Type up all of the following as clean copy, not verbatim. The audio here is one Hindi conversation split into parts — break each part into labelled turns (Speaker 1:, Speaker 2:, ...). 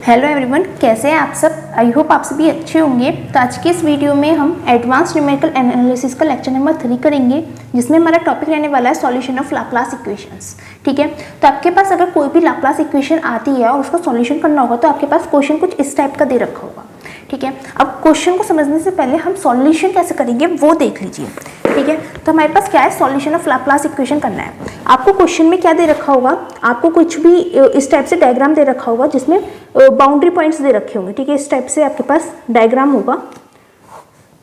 Speaker 1: हेलो एवरीवन, कैसे हैं आप सब। आई होप आप सभी अच्छे होंगे। तो आज के इस वीडियो में हम एडवांस न्यूमेरिकल एनालिसिस का लेक्चर नंबर 3 करेंगे, जिसमें हमारा टॉपिक रहने वाला है सॉल्यूशन ऑफ लाप्लास इक्वेशंस। ठीक है, तो आपके पास अगर कोई भी लाप्लास इक्वेशन आती है और उसको सॉल्यूशन करना होगा तो आपके पास क्वेश्चन कुछ इस टाइप का दे रखा होगा। ठीक है, अब क्वेश्चन को समझने से पहले हम सॉल्यूशन कैसे करेंगे वो देख लीजिए। ठीक है, तो हमारे पास क्या है, सॉल्यूशन ऑफ लाप्लास इक्वेशन करना है। आपको क्वेश्चन में क्या दे रखा होगा, आपको कुछ भी इस टाइप से डायग्राम दे रखा होगा जिसमें बाउंड्री पॉइंट्स दे रखे होंगे। ठीक है, इस टाइप से आपके पास डायग्राम होगा।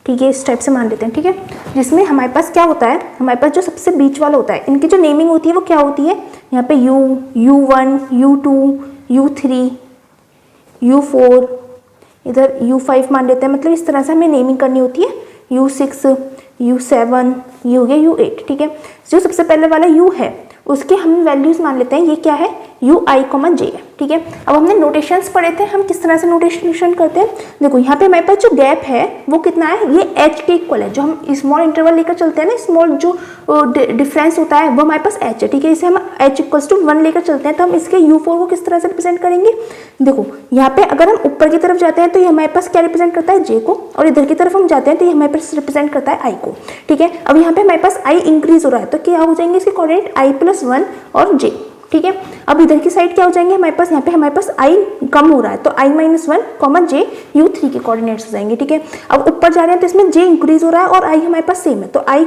Speaker 1: ठीक है, इस टाइप से मान लेते हैं। ठीक है, जिसमें हमारे पास क्या होता है, हमारे पास जो सबसे बीच वाला होता है, इनकी जो नेमिंग होती है वो क्या होती है, यहाँ पे U1, U2, U3, U4, इधर U5 मान लेते हैं। मतलब इस तरह से हमें नेमिंग करनी होती है। U6, U7, ये हो गया U8। ठीक है, जो सबसे पहले वाला U है उसके हम वैल्यूज मान लेते हैं। ये क्या है, UI, J। ठीक है, अब हमने नोटेशंस पढ़े थे, हम किस तरह से नोटेशन करते हैं। देखो यहाँ पे हमारे पास जो गैप है वो कितना है, ये H के इक्वल है। जो हम स्मॉल इंटरवल लेकर चलते हैं ना, स्मॉल जो डिफरेंस होता है वो हमारे पास H है। ठीक है, इसे हम H=1 लेकर चलते हैं। तो हम इसके U4 को किस तरह से रिप्रेजेंट करेंगे। देखो यहाँ पे अगर हम ऊपर की तरफ जाते हैं तो ये हमारे पास क्या रिप्रेजेंट करता है, J को, और इधर की तरफ हम जाते हैं तो ये हमारे पास रिप्रेजेंट करता है I को। ठीक है, अब यहाँ पे हमारे पास I इंक्रीज हो रहा है तो क्या हो जाएंगे इसके कोऑर्डिनेट I+1 और J। ठीक है, अब इधर की साइड क्या हो जाएंगे हमारे पास, यहाँ पे हमारे पास I कम हो रहा है तो I-1, J U3 के कोऑर्डिनेट्स हो जाएंगे। ठीक है, अब ऊपर जा रहे हैं तो इसमें J इंक्रीज हो रहा है और I हमारे पास सेम है तो I,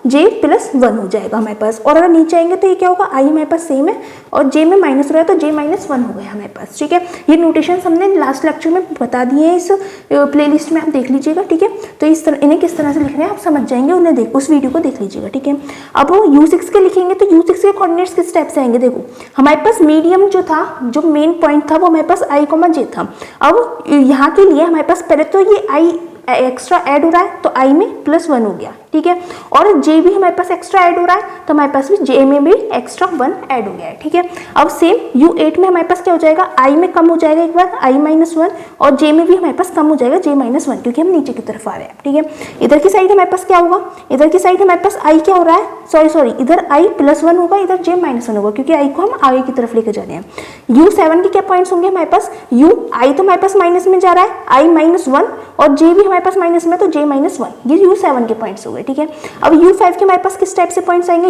Speaker 1: J+1 हो जाएगा हमारे पास। और अगर नीचे आएंगे तो ये क्या होगा, I हमारे पास सेम है और J में माइनस हो रहा है तो J-1 हो गया हमारे पास। ठीक है, ये नोटेशन हमने लास्ट लेक्चर में बता दिए हैं, इस प्लेलिस्ट में आप देख लीजिएगा। ठीक है, तो इस तरह इन्हें किस तरह से लिखना है आप समझ जाएंगे, उन्हें उस वीडियो को देख लीजिएगा। ठीक है, अब U6 के लिखेंगे तो U6 के कोऑर्डिनेट्स किस टाइप से आएंगे। देखो हमारे पास मीडियम जो था, जो मेन पॉइंट था वो हमारे पास I, J था। अब यहाँ के लिए हमारे पास पहले तो ये I एक्स्ट्रा ऐड हो रहा है तो I में +1 हो गया। ठीक है, और J भी हमारे पास एक्स्ट्रा ऐड हो रहा है तो हमारे पास भी J में भी एक्स्ट्रा 1 ऐड हो गया है। ठीक है, अब सेम U8 में हमारे पास क्या हो जाएगा, I में कम हो जाएगा एक बार I-1 और J में भी हमारे पास कम हो जाएगा J-1 क्योंकि हम नीचे की तरफ आ रहे हैं। ठीक है, इधर की साइड हमारे पास क्या होगा, इधर की साइड हमारे पास I क्या हो रहा है, सॉरी इधर I+1 होगा, इधर J-1 होगा क्योंकि I को हम आगे की तरफ लेके जा रहे हैं। U7 के क्या पॉइंट्स होंगे हमारे पास, I तो हमारे पास माइनस में जा रहा है I-1 और J भी हमारे पास माइनस में तो J-1, ये U7 के पॉइंट्स हो गए। ठीक है, अब U5 के हमारे पास किस टाइप से पॉइंट्स आएंगे,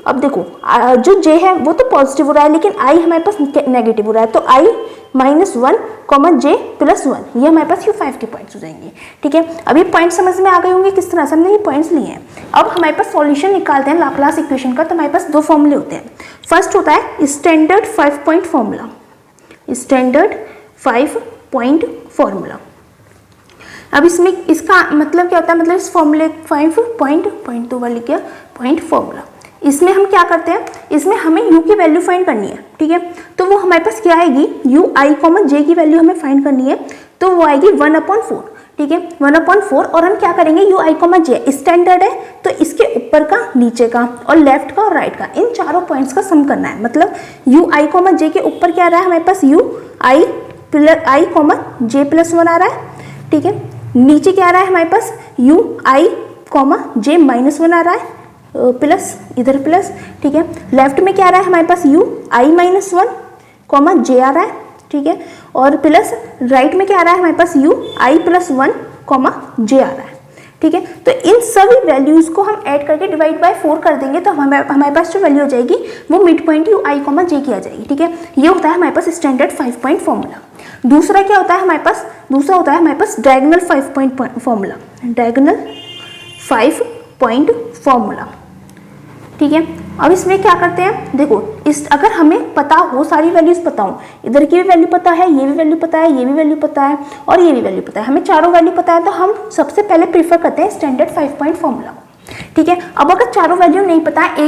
Speaker 1: अब देखो जो J है वो तो पॉजिटिव हो रहा है लेकिन I हमारे पास नेगेटिव हो रहा है तो I-1, J+1 ये हमारे पास U5 के पॉइंट्स हो जाएंगे। ठीक है, अब ये पॉइंट समझ में आ गए होंगे किस तरह से हमने ये पॉइंट्स लिए हैं। अब हमारे पास सॉल्यूशन निकालते हैं लाप्लास इक्वेशन का, तो हमारे पास 2 फॉर्मूले होते हैं। फर्स्ट होता है standard 5 point formula, standard 5 point formula. अब इसमें इसका मतलब क्या होता है, मतलब इस फॉर्मूले 5 पॉइंट 2 वाली क्या पॉइंट फॉर्मूला, इसमें हम क्या करते हैं, इसमें हमें u की वैल्यू फाइंड करनी है। ठीक है, तो वो हमारे पास क्या आएगी, UI, J की वैल्यू हमें फाइंड करनी है तो वो आएगी 1/4। ठीक है, 1/4 और हम क्या करेंगे, UI, J स्टैंडर्ड है तो इसके ऊपर का, नीचे का और लेफ्ट का और राइट का, इन चारों पॉइंट्स का सम करना है। मतलब UI, J के ऊपर क्या आ रहा है हमारे पास, I, J+1 आ रहा है। ठीक है, नीचे क्या आ रहा है हमारे पास, UI, J-1 आ रहा है प्लस, इधर प्लस। ठीक है, लेफ्ट में क्या आ रहा है हमारे पास, UI-1, J आ रहा है। ठीक है, और प्लस राइट में क्या आ रहा है हमारे पास, UI+1, J आ रहा है। ठीक है, तो इन सभी वैल्यूज को हम ऐड करके डिवाइड बाय 4 कर देंगे तो हमारे पास जो वैल्यू हो जाएगी वो मिड पॉइंट UI, J की आ जाएगी। ठीक है, ये होता है हमारे पास स्टैंडर्ड 5 पॉइंट फॉर्मूला। दूसरा क्या होता है हमारे पास, दूसरा होता है हमारे पास diagonal 5 point formula, diagonal 5 point formula. ठीक है, अब इसमें क्या करते हैं, देखो अगर हमें पता हो, सारी वैल्यूज पता हो, इधर की भी वैल्यू पता है, ये भी वैल्यू पता है, ये भी वैल्यू पता है और ये भी वैल्यू पता है, हमें चारों वैल्यू पता है तो हम सबसे पहले प्रीफर करते हैं स्टैंडर्ड 5 पॉइंट फॉर्मूला। ठीक है, अब अगर चारों वैल्यू नहीं पता है,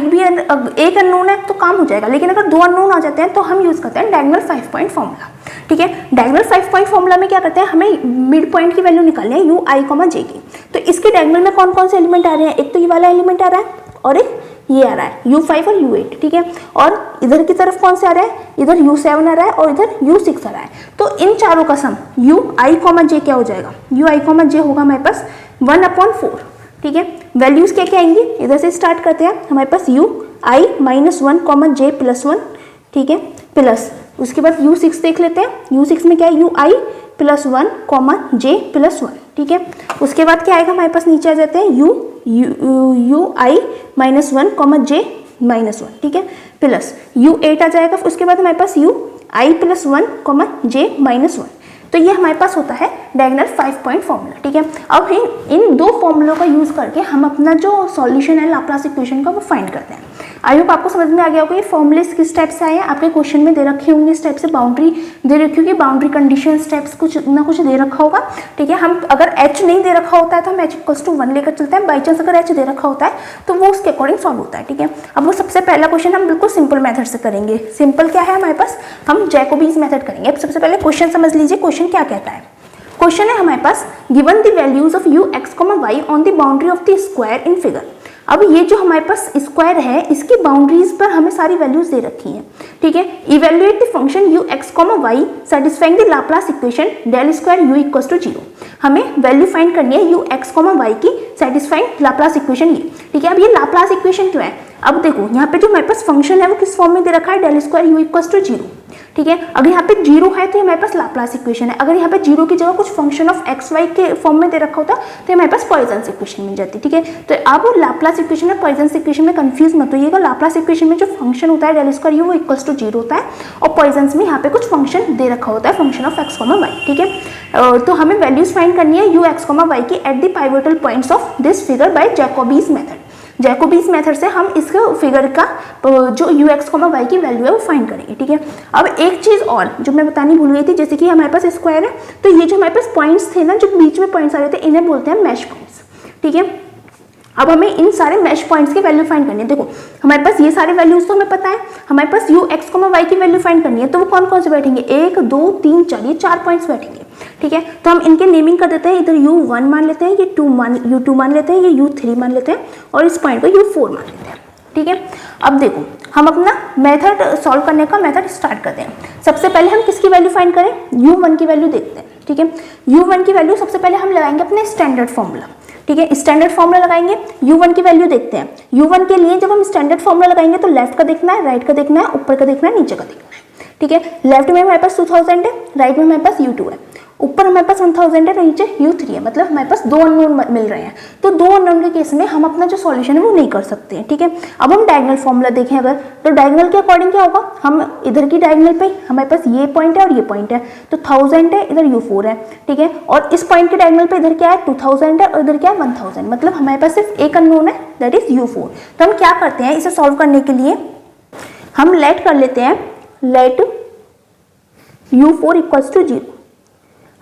Speaker 1: एक अननोन है तो काम हो जाएगा, लेकिन अगर 2 अननोन आ जाते हैं तो हम यूज करते हैं डायगोनल 5 पॉइंट फॉर्मूला। ठीक है, डायगोनल 5 पॉइंट फॉर्मूला में क्या करते हैं, हमें मिड पॉइंट की वैल्यू निकालनी है UI, J की। तो इसके डायगोनल में कौन कौन से एलिमेंट आ रहे हैं, एक तो ये वाला एलिमेंट आ रहा है और एक ये आ रहा है U5 और U8। ठीक है, और इधर की तरफ कौन से आ रहा है, इधर U7 आ रहा है और इधर U6 आ रहा है। तो इन चारों का सम UI, J क्या हो जाएगा, UI, J होगा हमारे पास 1/4। ठीक है, वैल्यूज क्या क्या आएंगी, इधर से स्टार्ट करते हैं, हमारे पास UI-1, J+1। ठीक है, प्लस उसके बाद U6 देख लेते हैं। U6 में क्या है, UI plus 1 comma J plus 1, ठीक है। उसके बाद क्या आएगा हमारे पास, नीचे आ जाते हैं UI minus 1 comma J minus 1, ठीक है, प्लस U8 आ जाएगा। उसके बाद हमारे पास UI plus 1 comma J minus 1। तो ये हमारे पास होता है डायगोनल 5 पॉइंट फॉर्मूला, ठीक है। अब इन दो फॉर्मूलों का यूज करके हम अपना जो सॉल्यूशन है लाप्लास इक्वेशन का वो फाइंड करते हैं। आई होप आपको समझ में आ गया होगा ये फॉर्मूले किस टाइप से आए हैं। आपके क्वेश्चन में दे रखे होंगे इस टाइप से, बाउंड्री दे रखी होगी, बाउंड्री कंडीशन स्टेप्स कुछ ना कुछ दे रखा होगा, ठीक है। हम अगर h नहीं दे रखा होता है तो हम h=1 लेकर चलते हैं। बाई चांस अगर h दे रखा होता है तो वो उसके अकॉर्डिंग सॉल्व होता है, ठीक है। अब वो सबसे पहला क्वेश्चन हम बिल्कुल सिंपल मेथड से करेंगे। सिंपल क्या है हमारे पास, हम जैकोबीज मेथड करेंगे। अब सबसे पहले क्वेश्चन समझ लीजिए, क्वेश्चन क्या कहता है। क्वेश्चन है हमारे पास, given the values of ux, y on the boundary of the square in figure. अब ये जो हमारे पास स्क्वायर है इसकी बाउंड्रीज पर हमें सारी वैल्यूज दे रखी हैं, ठीक है। Evaluate the function ux, y satisfying the Laplace equation del square u equals to 0। हमें वैल्यू फाइंड करनी है ux, y की सेटिस्फाइंग लाप्लास इक्वेशन ये, ठीक है। अब ये लाप्लास इक्वेशन क्यों है, अब देखो यहाँ पे जो हमारे पास फंक्शन है वो किस फॉर्म में दे रखा है, del square u equals to 0, ठीक है। अगर यहाँ पे 0 है तो हमारे पास लाप्लास इक्वेशन है। अगर यहाँ पे 0 की जगह कुछ फंक्शन ऑफ एक्स वाई के फॉर्म में दे रखा होता तो हमारे पास पॉइजन्स इक्वेशन मिल जाती, ठीक है। तो आप लाप्लास इक्वेशन में पॉइजन्स इक्वेशन में कंफ्यूज मत होइएगा। लाप्लास इक्वेशन में जो फंक्शन होता है डेल स्क्वायर u वो इक्वल्स टू 0 होता है, और पॉइजन्स में यहाँ पे कुछ फंक्शन दे रखा होता है, फंक्शन ऑफ एक्स वाई, ठीक है। तो हमें वैल्यूज फाइंड करनी है ux, y की at the pivotal points of this figure by Jacobi's method. Jacobi's method से हम इस फिगर का जो ux, y की वैल्यू है वो फाइंड करेंगे, ठीक है। अब एक चीज और जो मैं बतानी भूल गई थी, जैसे कि हमारे पास स्क्वायर है तो ये जो हमारे पास पॉइंट्स थे ना, जो बीच में पॉइंट्स आ रहे थे, इन्हें बोलते हैं मैश पॉइंट्स, ठीक है। अब हमें इन सारे मैश पॉइंट्स की वैल्यू फाइंड करनी है। देखो हमारे पास ये सारे वैल्यूज तो हमें पता है, हमारे पास ux, y की वैल्यू फाइंड करनी है, तो वो कौन कौन से बैठेंगे, 1 2 3 4, ये 4 पॉइंट्स बैठेंगे, ठीक है। तो हम इनके नेमिंग कर देते हैं, इधर u1 मान लेते हैं, ये u2 मान लेते हैं, ये u3 मान लेते हैं, और इस पॉइंट को u4 मान लेते हैं, ठीक है। अब देखो हम अपना मेथड सॉल्व करने का मेथड स्टार्ट करते हैं। सबसे पहले हम किसकी वैल्यू फाइंड करें, u1 की वैल्यू देखते हैं, ठीक है। u1 की वैल्यू सबसे पहले हम लगाएंगे अपने स्टैंडर्ड फॉर्मूला, ठीक है। स्टैंडर्ड फॉर्मूला लगाएंगे, u1 की वैल्यू देखते हैं। u1 के लिए जब हम स्टैंडर्ड फॉर्मूला लगाएंगे तो लेफ्ट का देखना है, राइट का देखना है, ऊपर का देखना है, नीचे का देखना है, ठीक है। लेफ्ट में हमारे पास 2000 है, राइट में हमारे पास u2 है, ऊपर हमारे पास 1000 है, तो नीचे u3 है, मतलब हमारे पास दो अननोन मिल रहे हैं। तो दो अननोन के केस में हम अपना जो सॉल्यूशन है वो नहीं कर सकते हैं, ठीक है। अब हम डायगोनल फॉर्मूला देखें अगर, तो डायगोनल के अकॉर्डिंग क्या होगा, हम इधर की डायगोनल पे हमारे पास ये पॉइंट है और ये पॉइंट है, तो 1000 है, इधर u4 है, ठीक है। और इस पॉइंट के डायगोनल पे इधर क्या है, 2000 है, और इधर क्या है 1000, मतलब हमारे पास सिर्फ एक अननोन है, दैट इज u4। तो हम क्या करते हैं, इसे सॉल्व करने के लिए हम लेट कर लेते हैं, लेट u4 इक्वल्स टू 0।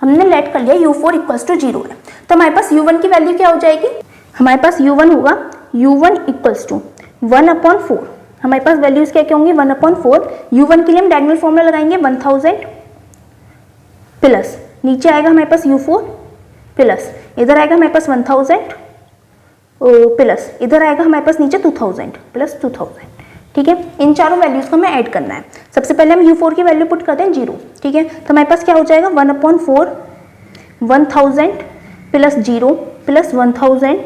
Speaker 1: हमने लेट कर लिया u4 इक्वल्स टू 0 है, तो हमारे पास u1 की वैल्यू क्या हो जाएगी, हमारे पास u1 होगा u1 इक्वल्स टू 1/4। हमारे पास वैल्यूज क्या क्या होंगी, 1/4। u1 के लिए हम डायगोनल फॉर्मूला लगाएंगे 1000 प्लस नीचे आएगा हमारे पास u4 प्लस इधर आएगा हमारे पास 1000 प्लस इधर आएगा हमारे पास नीचे 2000 प्लस 2000, ठीक है। इन चारों वैल्यूज को हमें ऐड करना है। सबसे पहले हम u4 की वैल्यू पुट करते हैं 0, ठीक है। तो हमारे पास क्या हो जाएगा 1/4 1000 प्लस 0 प्लस 1000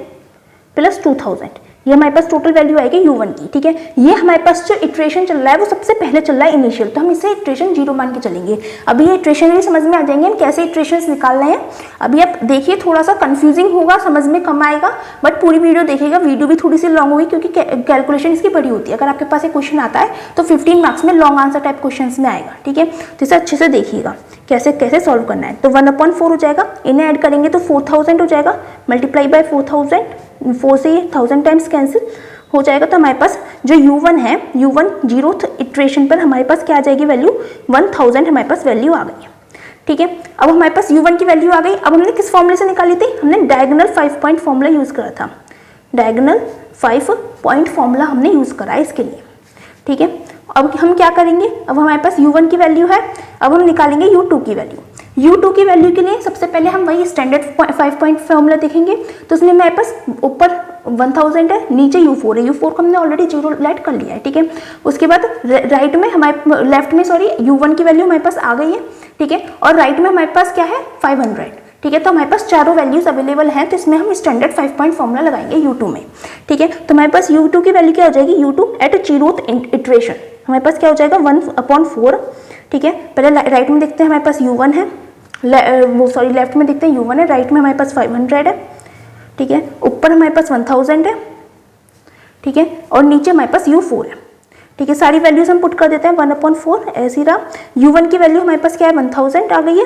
Speaker 1: प्लस 2000, ये हमारे पास टोटल वैल्यू आएगी u1 की, ठीक है। ये हमारे पास जो इटरेशन चल रहा है वो सबसे पहले चल रहा है इनिशियल, तो हम इसे इटरेशन 0 मान के चलेंगे। अभी ये इटरेशन भी समझ में आ जाएंगे हम कैसे इटरेशंस निकाल रहे हैं। अभी आप देखिए थोड़ा सा कंफ्यूजिंग होगा, समझ में कम आएगा, बट पूरी वीडियो देखिएगा। वीडियो भी थोड़ी सी लॉन्ग होगी क्योंकि कैलकुलेशन इसकी बड़ी होती है। अगर आपके पास एक क्वेश्चन आता है तो 15 मार्क्स में लॉन्ग आंसर टाइप क्वेश्चन में आएगा, ठीक है। तो इसे अच्छे से देखिएगा कैसे कैसे सॉल्व करना है। तो 1/4 हो जाएगा, इन्हें ऐड करेंगे तो 4000 हो जाएगा, मल्टीप्लाई बाय 4000, 4 से 1000 टाइम्स कैंसिल हो जाएगा। तो हमारे पास जो u1 है, u1 0th इटरेशन पर हमारे पास क्या आ जाएगी वैल्यू 1000, हमारे पास वैल्यू आ गई है, ठीक है। अब हमारे पास u1 की वैल्यू आ गई। अब हमने किस फॉर्मूले से निकाली थी, हमने डायगोनल 5 पॉइंट फॉर्मूला यूज करा था, डायगोनल 5 पॉइंट फॉर्मूला हमने यूज करा है इसके लिए, ठीक है। अब हम क्या करेंगे, अब हमारे पास u1 की वैल्यू है, अब हम निकालेंगे u2 की वैल्यू। u2 की वैल्यू के लिए सबसे पहले हम वही स्टैंडर्ड 5 पॉइंट फॉर्मूला देखेंगे। तो उसमें हमारे पास ऊपर 1000 है, नीचे u4 है, u4 को हमने ऑलरेडी 0 लेट कर लिया है, ठीक है। उसके बाद राइट में हमारे लेफ्ट में u1 की वैल्यू हमारे पास आ गई है, ठीक है। और राइट में हमारे पास क्या है 500, ठीक है। तो हमारे पास चारों वैल्यूज अवेलेबल हैं, तो इसमें हम स्टैंडर्ड 5 पॉइंट फॉर्मूला लगाएंगे u2 में, ठीक है। तो हमारे पास u2 की वैल्यू क्या हो जाएगी, u2 एट 0th इटरेशन हमारे पास क्या हो जाएगा 1/4, ठीक है। पहले राइट में देखते हैं हमारे पास U1 है, लेफ्ट में देखते हैं U1 है, राइट में हमारे पास 500 है, ठीक है। ऊपर हमारे पास 1000 है, ठीक है, और नीचे हमारे पास U4 है, ठीक है। सारी वैल्यूज हम पुट कर देते हैं 1/4 ऐसी रहा। U1 की वैल्यू हमारे पास क्या है 1000 आ गई है,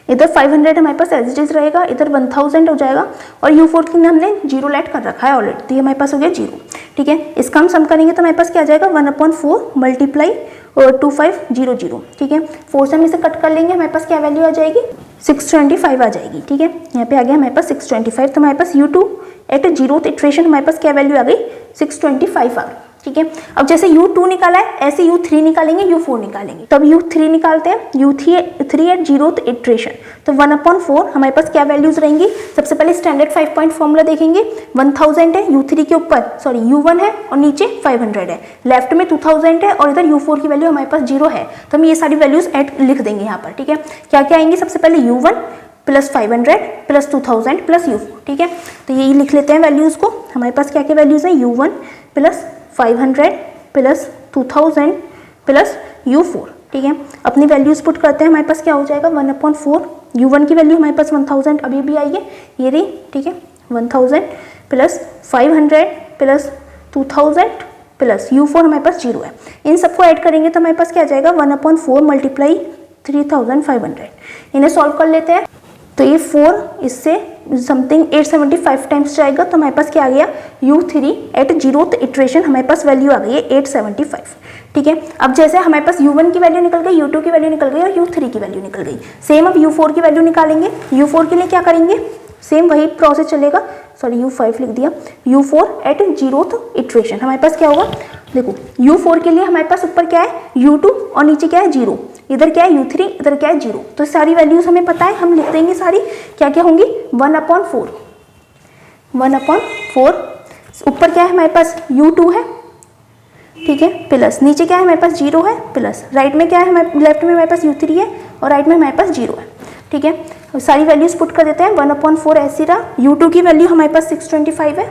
Speaker 1: इधर 500 हमारे पास एज इट इज रहेगा, इधर 1000 हो जाएगा, और U4 के लिए हमने 0 लेट कर रखा है ऑलरेडी, तो ये हमारे पास हो गया 0, ठीक है। इसका हम सम करेंगे तो हमारे पास क्या आ जाएगा 1/4 मल्टीप्लाई 2500, ठीक है। 4 से हम इसे कट कर लेंगे, हमारे पास क्या वैल्यू आ जाएगी 625 आ जाएगी, ठीक है। यहाँ पे आ गया हमारे पास 625, तो हमारे पास U2 एट 0th इटरेशन हमारे पास क्या वैल्यू आ गई 625 आ गई, ठीक है। अब जैसे U2 निकाला है ऐसे U3 निकालेंगे, U4 निकालेंगे। तब U3 निकालते हैं, U3 एट 0th इटरेशन, तो 1/4 हमारे पास क्या वैल्यूज रहेंगी। सबसे पहले स्टैंडर्ड 5 पॉइंट फॉर्मूला देखेंगे, 1000 है U3 के ऊपर, सॉरी U1 है और नीचे 500 है, लेफ्ट में 2000 है और इधर U4 की वैल्यू हमारे पास 0 है, तो हम ये सारी वैल्यूज ऐड लिख देंगे यहाँ पर, ठीक है। क्या क्या आएंगी, सबसे पहले U1 plus 500 plus 2000 plus U4, ठीक है। तो यही लिख लेते हैं वैल्यूज को। हमारे पास क्या क्या वैल्यूज है U1 plus 500 plus 2000 plus U4, ठीक है। अपनी वैल्यूज पुट करते हैं, हमारे पास क्या हो जाएगा 1/4, U1 की वैल्यू हमारे पास 1000 अभी भी आई है, ये रही, ठीक है। 1000 प्लस 500 प्लस 2000 प्लस U4 हमारे पास 0 है। इन सबको ऐड करेंगे तो हमारे पास क्या आ जाएगा 1/4 मल्टीप्लाई 3500। इन्हें सॉल्व कर लेते हैं, तो ये 4 इससे समथिंग 875 टाइम्स जाएगा, तो हमारे पास क्या आ गया U3 एट 0th इटरेशन हमारे पास वैल्यू आ गई है 875, ठीक है। अब जैसे हमारे पास U1 की वैल्यू निकल गई, U2 की वैल्यू निकल गई और U3 की वैल्यू निकल गई, सेम अब U4 की वैल्यू निकालेंगे। U4 के लिए क्या करेंगे, सेम वही प्रोसेस चलेगा, सॉरी U5 लिख दिया। U4 एट 0th इटरेशन हमारे पास क्या होगा, देखो U4 के लिए हमारे पास ऊपर क्या है U2 और नीचे क्या है 0, इधर क्या है U3, इधर क्या है 0, तो सारी वैल्यूज हमें पता है, हम लिख देंगे सारी, क्या क्या होंगी 1/4, ऊपर क्या है हमारे पास U2 है, ठीक है, प्लस नीचे क्या है हमारे पास 0 है, प्लस राइट में क्या है हमारे लेफ्ट में हमारे पास U3 है और राइट में हमारे पास 0 है, ठीक है। सारी वैल्यूज पुट कर देते हैं, 1/4 ऐसी रहा। U2 की वैल्यू हमारे पास 625 है,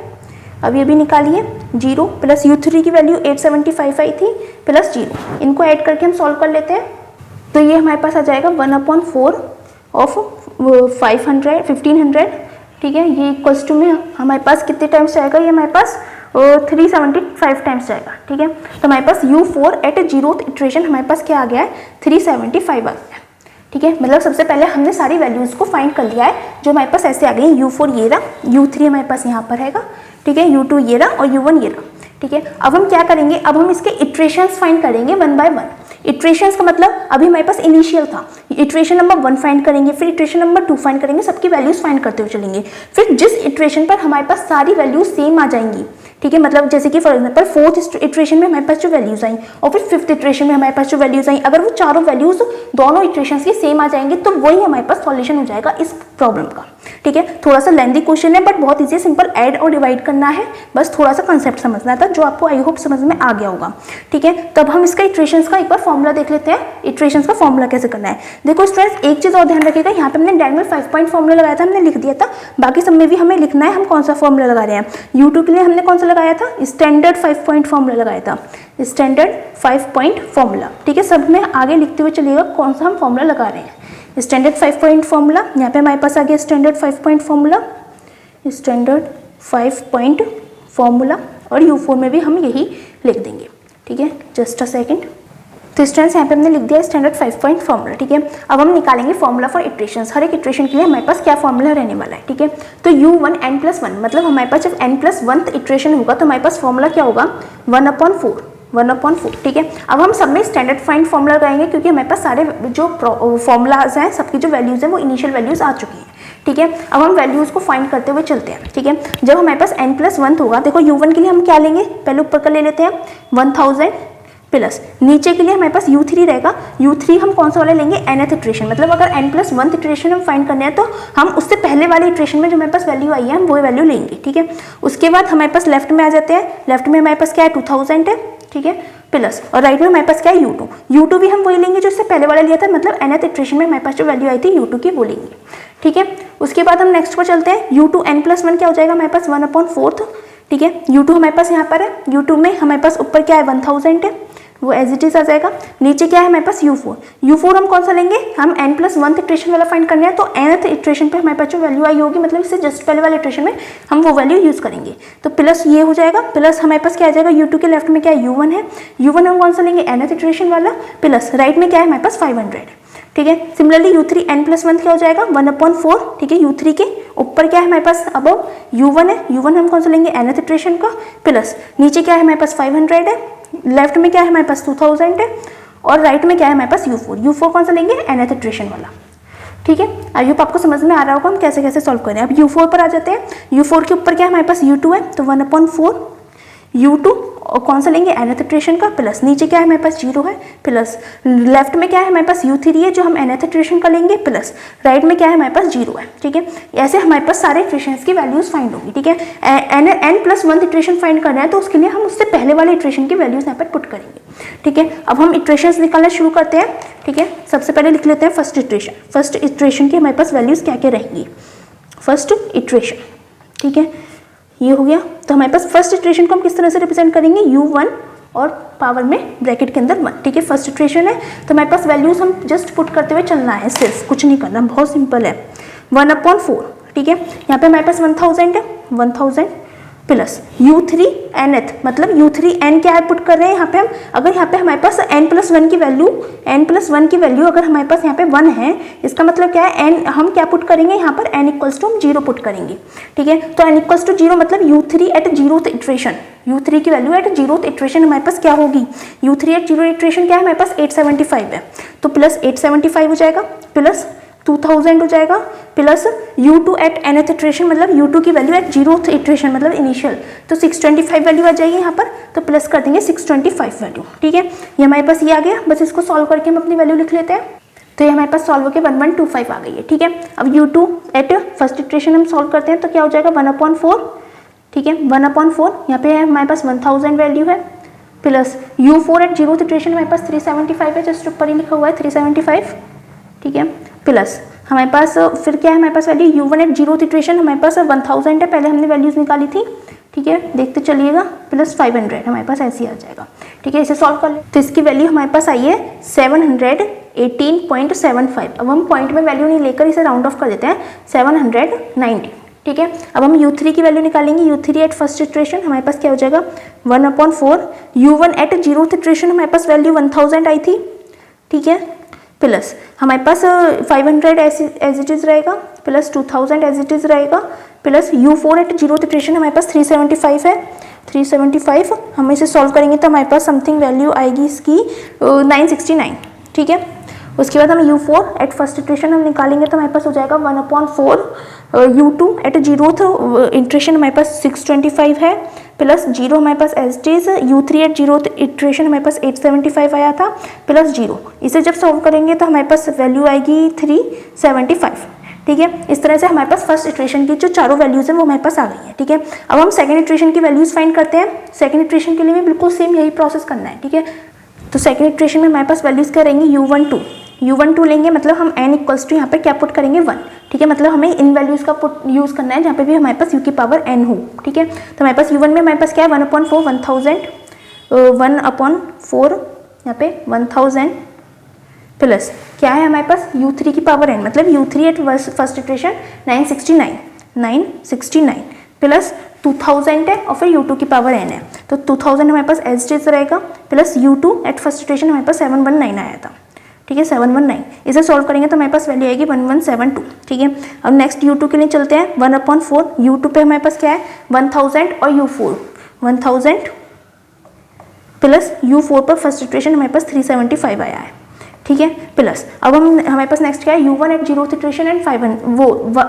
Speaker 1: अब ये भी निकालिए, 0 प्लस U3 की वैल्यू 875 आई थी प्लस 0, इनको ऐड करके हम सॉल्व कर लेते हैं, तो ये हमारे पास आ जाएगा 1/4 ऑफ 1500, ठीक है। ये इक्वल्स टू में हमारे पास कितने टाइम्स जाएगा, ये हमारे पास 375 टाइम्स जाएगा, ठीक है। तो हमारे पास U4 एट 0th इटरेशन हमारे पास क्या आ गया है 375 आ गया, ठीक है। मतलब सबसे पहले हमने सारी वैल्यूज को फाइंड कर लिया है, जो हमारे पास ऐसे आ गई, U4 ये रहा, U3 हमारे पास यहाँ पर रहेगा, ठीक है, U2 ये रहा और U1 ये रहा, ठीक है। अब हम क्या करेंगे, अब हम इसके इटरेशंस फाइंड करेंगे 1 by 1। इटरेशंस का मतलब अभी हमारे पास इनिशियल था, इटरेशन नंबर 1 फाइंड करेंगे, फिर इटरेशन नंबर 2 फाइंड करेंगे, सबकी वैल्यूज फाइंड करते हुए चलेंगे, फिर जिस इटरेशन पर हमारे पास सारी वैल्यूज सेम आ जाएंगी, ठीक है। मतलब जैसे कि फॉर एग्जांपल 4th इटरेशन में हमारे पास जो वैल्यूज आई और फिर 5th इटरेशन में हमारे पास जो वैल्यूज आई, अगर वो चारों वैल्यूज दोनों इटरेशंस की सेम आ जाएंगे तो वही हमारे पास सॉल्यूशन हो जाएगा इस प्रॉब्लम का, ठीक है। थोड़ा सा लेंथी क्वेश्चन है बट बहुत ईजी है, सिंपल ऐड और डिवाइड करना है, बस थोड़ा सा कंसेप्ट समझना था, जो आपको आई होप समझ में आ गया होगा, ठीक है। तब हम इसका इटरेशंस का एक बार फॉर्मूला देख लेते हैं, इटरेशंस का फॉर्मूला कैसे करना है। देखो स्टूडेंट्स, एक चीज और ध्यान रखिएगा, यहाँ पे हमने डायगोनल 5 पॉइंट फॉर्मूला लगाया था, हमने लिख दिया था, बाकी सब में भी हमें लिखना है हम कौन सा फॉर्मूला लगा रहे हैं। U2 के लिए हमने कौन सा लगाया था, स्टैंडर्ड 5 पॉइंट फॉर्मूला लगाया था, स्टैंडर्ड 5 पॉइंट फॉर्मूला, ठीक है। सब में आगे लिखते हुए चलिएगा कौन सा हम फॉर्मूला लगा रहे हैं। स्टैंडर्ड 5 पॉइंट फॉर्मूला, यहाँ पे हमारे पास आ गया standard 5 point formula, standard 5 point formula, और U4 में भी हम यही लिख देंगे, ठीक है। जस्ट अ सेकेंड, तो स्टूडेंट्स यहाँ पे हमने लिख दिया स्टैंडर्ड 5 पॉइंट फॉर्मूला, ठीक है। अब हम निकालेंगे फॉर्मूला फॉर इटरेशंस, हर एक इटरेशन के लिए हमारे पास क्या फॉर्मूला रहने वाला है, ठीक है। तो U1 n+1, मतलब हमारे पास जब n+1th इटरेशन होगा तो हमारे पास फॉर्मूला क्या होगा 1/4, ठीक है। अब हम सब में स्टैंडर्ड फाइंड फॉर्मूला लगाएंगे, क्योंकि हमारे पास सारे जो फॉर्मूलाज हैं सबकी जो वैल्यूज हैं वो इनिशियल वैल्यूज आ चुकी हैं, ठीक है। अब हम वैल्यूज को फाइंड करते हुए चलते हैं, ठीक है। जब हमारे पास n+1 होगा, देखो U1 के लिए हम क्या लेंगे, पहले ऊपर का ले लेते हैं 1000 प्लस, नीचे के लिए हमारे पास U3 रहेगा, U3 हम कौन सा वाला लेंगे nth इटरेशन, मतलब अगर n+1th इटरेशन हम फाइंड करने हैं तो हम उससे पहले वाले इटरेशन में जो हमारे पास वैल्यू आई है हम वो वैल्यू लेंगे, ठीक है। उसके बाद हमारे पास लेफ्ट में आ जाते हैं, लेफ्ट में हमारे पास क्या है 2000 है, ठीक है, प्लस, और राइट में हमारे पास क्या है U2 भी हम वही लेंगे जो इससे पहले वाला लिया था, मतलब nth इटरेशन में हमारे पास जो वैल्यू आई थी U2 की वो लेंगे, ठीक है। उसके बाद हम नेक्स्ट को चलते हैं, U2 n+1 क्या हो जाएगा हमारे पास 1/4, ठीक है। U2 हमारे पास यहाँ पर है, U2 में हमारे पास ऊपर क्या है 1000 है, वो एज इट इज आ जाएगा। नीचे क्या है हमारे पास u4 हम कौन सा लेंगे, हम n+1 इटरेशन वाला फाइंड करना है, तो nth इटरेशन पे हमारे पास जो वैल्यू आई होगी, मतलब इससे जस्ट पहले वाले इटरेशन में हम वो वैल्यू यूज करेंगे। तो प्लस ये हो जाएगा, प्लस हमारे पास क्या आ जाएगा, u2 के लेफ्ट में क्या है u1 है, u1 हम कौन सा लेंगे nth इटरेशन वाला, प्लस राइट में क्या है हमारे पास 500। ठीक है, सिमिलरली u3 n+1 क्या हो जाएगा 1/4। ठीक है, u3 के ऊपर क्या है हमारे पास अबव u1 है, u1 हम कौन सा लेंगे nth इटरेशन का, प्लस नीचे क्या है हमारे पास 500 है, लेफ्ट में क्या है हमारे पास 2000 है, और राइट में क्या है हमारे पास u4 कौन सा लेंगे nth इटरेशन वाला। ठीक है, आई होप आपको समझ में आ रहा होगा हम कैसे कैसे सॉल्व करें। अब u4 पर आ जाते हैं। u4 के ऊपर क्या है हमारे पास u2 है, तो 1/4 u2 और कौन सा लेंगे nth इटरेशन का, प्लस नीचे क्या है हमारे पास 0 है, प्लस लेफ्ट में क्या है हमारे पास u3 है जो हम nth इटरेशन का लेंगे, प्लस राइट में क्या है हमारे पास 0 है। ठीक है, ऐसे हमारे पास सारे इटरेशंस की वैल्यूज फाइंड होगी। ठीक है, n+1 इटरेशन फाइंड करना है, तो उसके लिए हम उससे पहले वाले इटरेशन की वैल्यूज यहाँ पर पुट करेंगे। ठीक है, अब हम इटरेशंस निकालना शुरू करते हैं। ठीक है, सबसे पहले लिख लेते हैं फर्स्ट इटरेशन। फर्स्ट इटरेशन की हमारे पास वैल्यूज क्या क्या रहेंगी, फर्स्ट इटरेशन। ठीक है, ये हो गया। तो हमारे पास फर्स्ट इटरेशन को हम किस तरह से रिप्रेजेंट करेंगे, u1 और पावर में ब्रैकेट के अंदर 1। ठीक है, फर्स्ट इटरेशन है, तो हमारे पास वैल्यूज हम जस्ट पुट करते हुए चलना है, सिर्फ कुछ नहीं करना, बहुत सिंपल है। 1/4। ठीक है, यहाँ पे हमारे पास 1000 है, 1000 प्लस u3 nth, मतलब u3 n क्या है पुट कर रहे हैं यहाँ पे हम, अगर यहाँ पे हमारे पास n+1 की वैल्यू अगर हमारे पास यहाँ पे 1 है, इसका मतलब क्या है n हम क्या पुट करेंगे यहाँ पर n = 0 पुट करेंगे। ठीक है, तो n = 0 मतलब u3 at 0th iteration, u3 की वैल्यू एट 0th इटरेशन हमारे पास क्या होगी, u3 एट 0th इटरेशन क्या है हमारे पास 875 है, तो प्लस 875 हो जाएगा, प्लस 2000 हो जाएगा, plus u2 eight nth iteration मतलब u2 की वैल्यू एट 0th इटरेशन मतलब इनिशियल, तो 625 वैल्यू आ जाएगी यहाँ पर, तो प्लस कर देंगे 625 वैल्यू। ठीक है, ये हमारे पास ये आ गया, बस इसको सॉल्व करके हम अपनी वैल्यू लिख लेते हैं। तो ये हमारे पास सॉल्व होकर 1125 आ गई है। ठीक है, अब u2 एट फर्स्ट इटरेशन हम सॉल्व करते हैं, तो क्या हो जाएगा 1/4। ठीक है, 1/4 यहाँ पे हमारे पास 1000 वैल्यू है, plus u4 at 0th iteration हमारे पास 375 है, जस्ट ऊपर ही लिखा हुआ है 375। ठीक है, प्लस हमारे पास फिर क्या है हमारे पास value u1 eight 0th iteration हमारे पास 1000 है, पहले हमने वैल्यूज निकाली थी। ठीक है, देखते चलिएगा, प्लस 500 हमारे पास ऐसे ही आ जाएगा। ठीक है, इसे सॉल्व कर ले, तो इसकी वैल्यू हमारे पास आई है 718.75। अब हम पॉइंट में वैल्यू नहीं लेकर इसे राउंड ऑफ कर देते हैं 790। ठीक है, अब हम u3 की वैल्यू निकालेंगे, u3 एट फर्स्ट इटरेशन हमारे पास क्या हो जाएगा 1/4, u1 एट 0th इटरेशन हमारे पास वैल्यू 1000 आई थी। ठीक है, प्लस हमारे पास 500 एज इट इज़ रहेगा, प्लस 2000 एज इट इज़ रहेगा, plus u4 at 0th iteration हमारे पास 375 है, 375 हम इसे सॉल्व करेंगे तो हमारे पास समथिंग वैल्यू आएगी इसकी 969। ठीक है, उसके बाद हम u4 एट फर्स्ट इटरेशन हम निकालेंगे तो हमारे पास हो जाएगा 1/4, u2 एट 0th इटरेशन हमारे पास 625 है, प्लस 0 हमारे पास as it is, u3 at 0th iteration हमारे पास 875 आया था, प्लस 0, इसे जब सॉल्व करेंगे तो हमारे पास वैल्यू आएगी 375। ठीक है, इस तरह से हमारे पास फर्स्ट इटरेशन की जो चारों वैल्यूज हैं वो हमारे पास आ गई है। ठीक है, अब हम सेकंड इटरेशन की वैल्यूज फाइंड करते हैं। सेकंड इटरेशन के लिए भी बिल्कुल सेम यही प्रोसेस करना है। ठीक है, तो सेकंड इटरेशन में हमारे पास वैल्यूज क्या रहेंगी, u12 लेंगे, मतलब हम n = यहाँ पे क्या पुट करेंगे 1। ठीक है, मतलब हमें इन वैल्यूज का पुट यूज़ करना है जहाँ पे भी हमारे पास u की पावर n हो। ठीक है, तो हमारे पास u1 में हमारे पास क्या है 1/4, 1000, 1/4 यहाँ पे 1000, प्लस क्या है हमारे पास u3 की पावर n, मतलब u3 at first iteration 969 plus 2000 है, और फिर u2 की पावर n है, तो 2000 हमारे पास एज इट इज रहेगा, plus u2 at first iteration हमारे पास 719 आया था। ठीक है, 719, इसे सॉल्व करेंगे तो हमारे पास वैल्यू आएगी 1172। ठीक है, अब नेक्स्ट u2 के लिए चलते हैं। 1/4 u2 पे हमारे पास क्या है 1000 और u4 1000 प्लस u4 पर फर्स्ट इटरेशन हमारे पास 375 आया है। ठीक है, प्लस अब हम हमारे पास नेक्स्ट क्या है u1 eight 0th iteration and 500, वो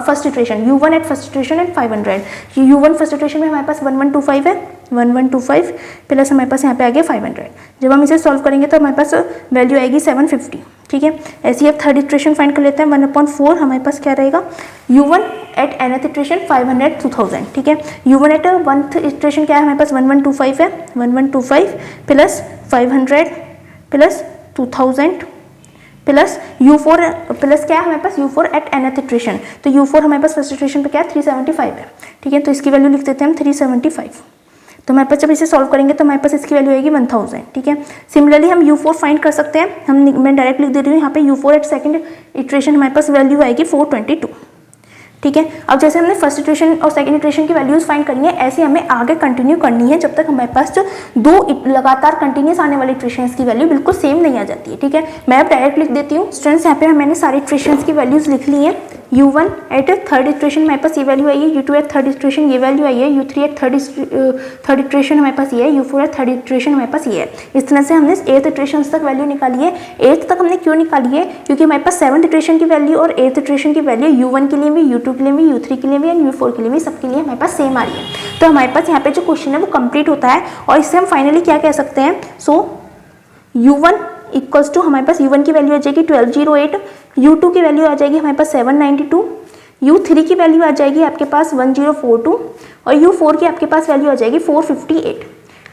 Speaker 1: first iteration u1 at first iteration and 500, u1 first iteration में हमारे पास 1125 है, 1125 प्लस हमारे पास यहाँ पे आ गया 500। जब हम इसे सॉल्व करेंगे तो हमारे पास वैल्यू आएगी 750। ठीक है, ऐसे ही अब थर्ड इटरेशन फाइंड कर लेते हैं। 1/4 हमारे पास क्या रहेगा u1 एट nth इटरेशन 500, 2000। ठीक है, u1 एट 1th इटरेशन क्या है हमारे पास 1125 है, 1125 plus 500 plus 2000 plus u4 plus क्या है हमारे पास u4 एट nth इटरेशन, तो u4 हमारे पास फर्स्ट इटरेशन पे क्या है 375 है। ठीक है, तो इसकी वैल्यू लिख देते हैं हम 375 तो हमारे पास जब इसे सॉल्व करेंगे तो हमारे पास इसकी वैल्यू आएगी 1000, ठीक है। सिमिलरली हम u4 फाइंड कर सकते हैं, मैं डायरेक्ट लिख दे रही हूँ यहाँ पे u4 एट सेकंड इटरेशन हमारे पास वैल्यू आएगी 422, ठीक है। अब जैसे हमने फर्स्ट इटरेशन और सेकंड इटरेशन की वैल्यूज फाइंड करनी है, ऐसे हमें आगे कंटिन्यू करनी है जब तक हमारे पास जो दो लगातार कंटिन्यूस आने वाले इटरेशंस की वैल्यू बिल्कुल सेम नहीं आ जाती है, ठीक है। मैं अब डायरेक्ट लिख देती हूँ। स्टूडेंट्स यहाँ पे मैंने सारे इटरेशंस की वैल्यूज लिख ली हैं। u1 एट थर्ड इटरेशन हमारे पास ये वैल्यू आई है, u2 एट थर्ड इटरेशन ये वैल्यू आई है, u3 एट थर्ड इटरेशन हमारे पास ये है, u4 एट थर्ड इटरेशन हमारे पास ये है। इस तरह से हमने 8th इटरेशन तक वैल्यू निकाली है। 8th तक हमने क्यों निकाली है, क्योंकि हमारे पास 7th इटरेशन की वैल्यू और 8th इटरेशन की वैल्यू u1 के लिए भी, u2 के लिए भी, u3 के लिए भी एंड u4 के लिए भी, सबके लिए हमारे पास सेम आ रही है। तो हमारे पास यहाँ पे जो क्वेश्चन है वो कंप्लीट होता है और इससे हम फाइनली क्या कह सकते हैं, सो u1 इक्वल्स टू हमारे पास u1 की वैल्यू आ जाएगी 1208, u2 की वैल्यू आ जाएगी हमारे पास 792, u3 की वैल्यू आ जाएगी आपके पास 1042 और u4 की आपके पास वैल्यू आ जाएगी 458,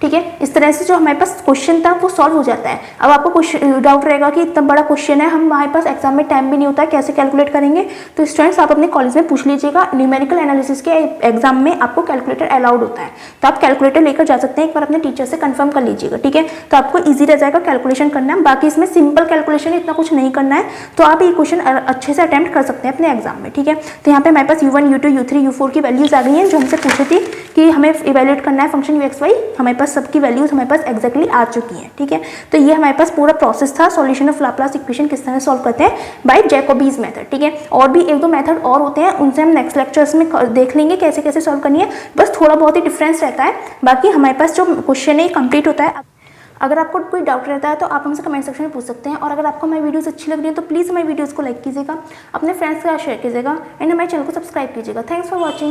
Speaker 1: ठीक है। इस तरह से जो हमारे पास क्वेश्चन था वो सॉल्व हो जाता है। अब आपको क्वेश्चन डाउट रहेगा कि इतना बड़ा क्वेश्चन है, हमारे पास एग्जाम में टाइम भी नहीं होता है, कैसे कैलकुलेट करेंगे। तो स्टूडेंट्स आप अपने कॉलेज में पूछ लीजिएगा, न्यूमेरिकल एनालिसिस के एग्जाम में आपको कैलकुलेटर अलाउड होता है, तो आप कैलकुलेटर लेकर जा सकते हैं। एक बार अपने टीचर से कंफर्म कर लीजिएगा, ठीक है। तो आपको ईजी रह जाएगा कैलकुलेशन करना। बाकी इसमें सिंपल कैलकुलेशन, इतना कुछ नहीं करना है, तो आप ये क्वेश्चन अच्छे से अटेम्प्ट कर सकते हैं अपने एग्जाम में, ठीक है। तो यहाँ पे हमारे पास u1, u2, u3, u4 की वैल्यूज आ गई हैं जो हमसे पूछी थी कि हमें इवेल्युएट करना है फंक्शन u(x,y), हमारे पास सबकी वैल्यूज हमारे पास एग्जैक्टली आ चुकी हैं, ठीक है। तो ये हमारे पास पूरा प्रोसेस था सॉल्यूशन ऑफ लाप्लास इक्वेशन किस तरह सॉल्व करते हैं बाय जैकोबीज मेथड, ठीक है। और भी एक दो मेथड और होते हैं, उनसे हम नेक्स्ट लेक्चर्स में देख लेंगे कैसे कैसे सॉल्व करनी है। बस थोड़ा बहुत ही डिफरेंस रहता है, बाकी हमारे पास जो क्वेश्चन है कंप्लीट होता है। अगर आपको कोई डाउट रहता है तो आप हमसे कमेंट सेक्शन में पूछ सकते हैं। और अगर आपको हमारी वीडियोस अच्छी लग रही है तो प्लीज़ हमारी वीडियोस को लाइक कीजिएगा, अपने फ्रेंड्स के साथ शेयर कीजिएगा एंड हमारे चैनल को सब्सक्राइब कीजिएगा। Thanks for watching.